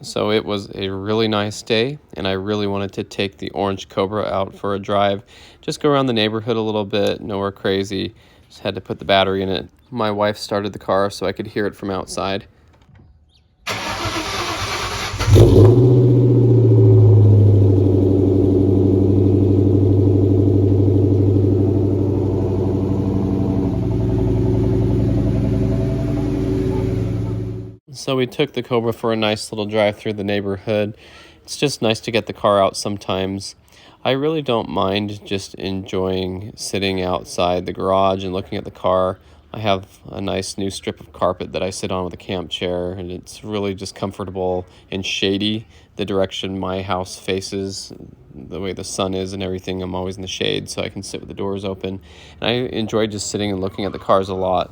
So it was a really nice day, and I really wanted to take the orange Cobra out for a drive. Just go around the neighborhood a little bit, nowhere crazy. Just had to put the battery in it. My wife started the car so I could hear it from outside. So we took the Cobra for a nice little drive through the neighborhood. It's just nice to get the car out sometimes. I really don't mind just enjoying sitting outside the garage and looking at the car. I have a nice new strip of carpet that I sit on with a camp chair, and it's really just comfortable and shady. The direction my house faces, the way the sun is and everything, I'm always in the shade, so I can sit with the doors open. And I enjoy just sitting and looking at the cars a lot.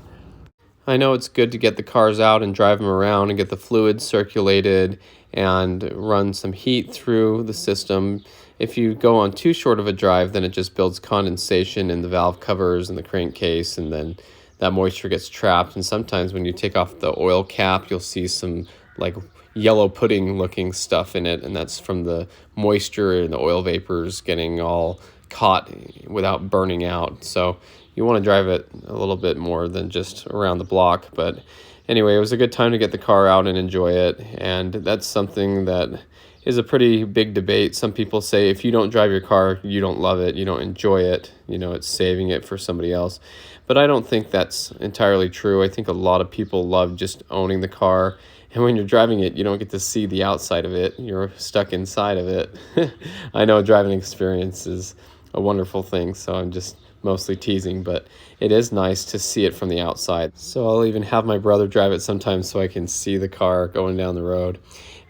I know it's good to get the cars out and drive them around and get the fluids circulated and run some heat through the system. If you go on too short of a drive, then it just builds condensation in the valve covers and the crankcase, and then that moisture gets trapped. And sometimes when you take off the oil cap, you'll see some like yellow pudding looking stuff in it, and that's from the moisture and the oil vapors getting all caught without burning out. So you want to drive it a little bit more than just around the block. But anyway, it was a good time to get the car out and enjoy it. And that's something that is a pretty big debate. Some people say if you don't drive your car, you don't love it, you don't enjoy it, it's saving it for somebody else. But I don't think that's entirely true. I think a lot of people love just owning the car. And when you're driving it, you don't get to see the outside of it. You're stuck inside of it. I know driving experience is a wonderful thing, so I'm just mostly teasing, but it is nice to see it from the outside. So I'll even have my brother drive it sometimes so I can see the car going down the road.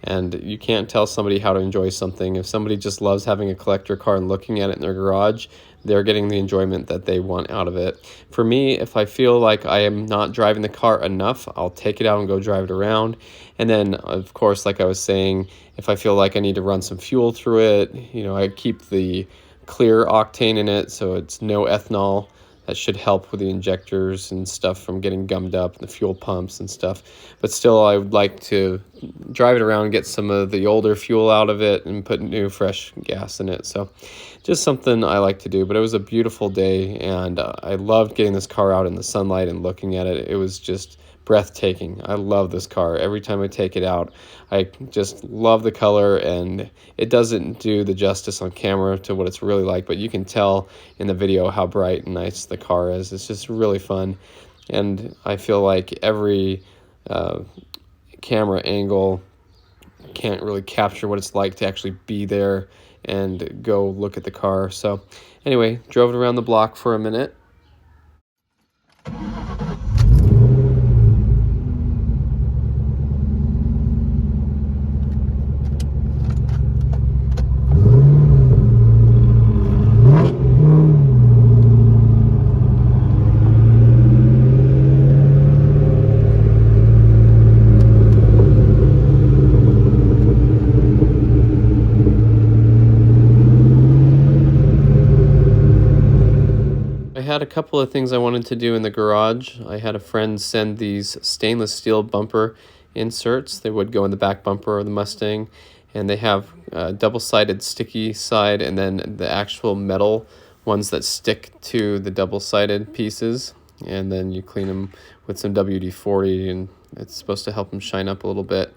And you can't tell somebody how to enjoy something. If somebody just loves having a collector car and looking at it in their garage, they're getting the enjoyment that they want out of it. For me, if I feel like I am not driving the car enough, I'll take it out and go drive it around. And then, of course, like I was saying, if I feel like I need to run some fuel through it, I keep the clear octane in it, so it's no ethanol. That should help with the injectors and stuff from getting gummed up, and the fuel pumps and stuff. But still, I would like to drive it around, get some of the older fuel out of it, and put new, fresh gas in it. So just something I like to do. But it was a beautiful day, and I loved getting this car out in the sunlight and looking at it. It was just breathtaking. I love this car. Every time I take it out, I just love the color, and it doesn't do the justice on camera to what it's really like, but you can tell in the video how bright and nice the car is. It's just really fun, and I feel like every camera angle can't really capture what it's like to actually be there and go look at the car. So anyway, drove it around the block for a minute. I had a couple of things I wanted to do in the garage. I had a friend send these stainless steel bumper inserts. They would go in the back bumper of the Mustang, and they have double-sided sticky side and then the actual metal ones that stick to the double-sided pieces, and then you clean them with some WD-40, and it's supposed to help them shine up a little bit.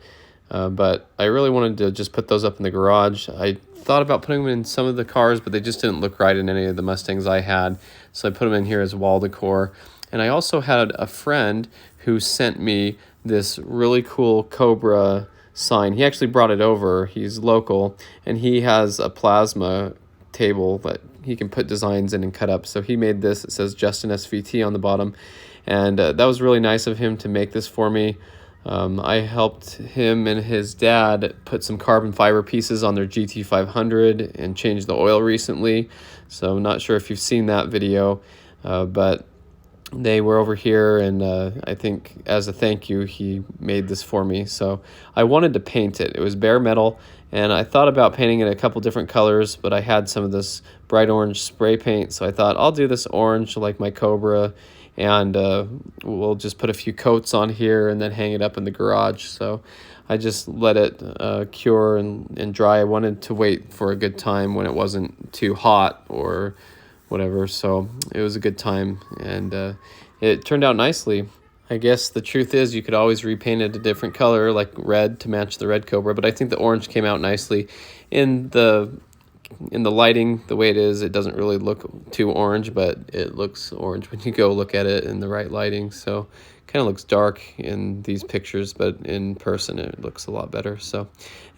But I really wanted to just put those up in the garage. I thought about putting them in some of the cars, but they just didn't look right in any of the Mustangs I had. So I put them in here as wall decor. And I also had a friend who sent me this really cool Cobra sign. He actually brought it over. He's local, and he has a plasma table that he can put designs in and cut up. So he made this. It says Justin SVT on the bottom. And that was really nice of him to make this for me. I helped him and his dad put some carbon fiber pieces on their GT500 and change the oil recently. So I'm not sure if you've seen that video, but they were over here, and I think as a thank you, he made this for me. So I wanted to paint it. It was bare metal, and I thought about painting it a couple different colors, but I had some of this bright orange spray paint, so I thought I'll do this orange like my Cobra, and we'll just put a few coats on here and then hang it up in the garage. So I just let it cure and dry. I wanted to wait for a good time when it wasn't too hot or whatever, so it was a good time, and it turned out nicely. I guess the truth is you could always repaint it a different color, like red, to match the red cobra, but I think the orange came out nicely. In the lighting, the way it is, it doesn't really look too orange, but it looks orange when you go look at it in the right lighting. So kind of looks dark in these pictures, but in person it looks a lot better. So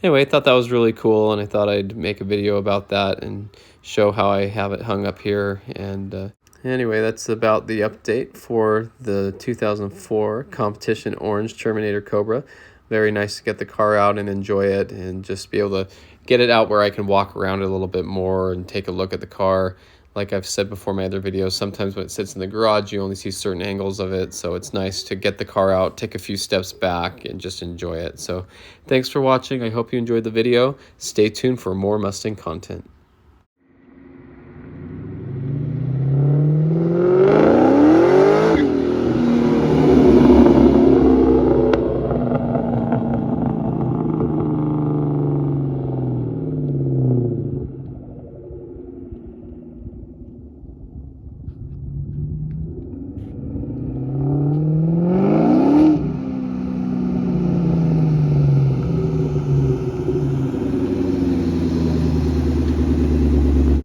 anyway, I thought that was really cool, and I thought I'd make a video about that and show how I have it hung up here. And anyway, that's about the update for the 2004 competition orange Terminator Cobra. Very nice to get the car out and enjoy it, and just be able to get it out where I can walk around it a little bit more and take a look at the car. Like I've said before in my other videos, sometimes when it sits in the garage, you only see certain angles of it. So it's nice to get the car out, take a few steps back, and just enjoy it. So thanks for watching. I hope you enjoyed the video. Stay tuned for more Mustang content.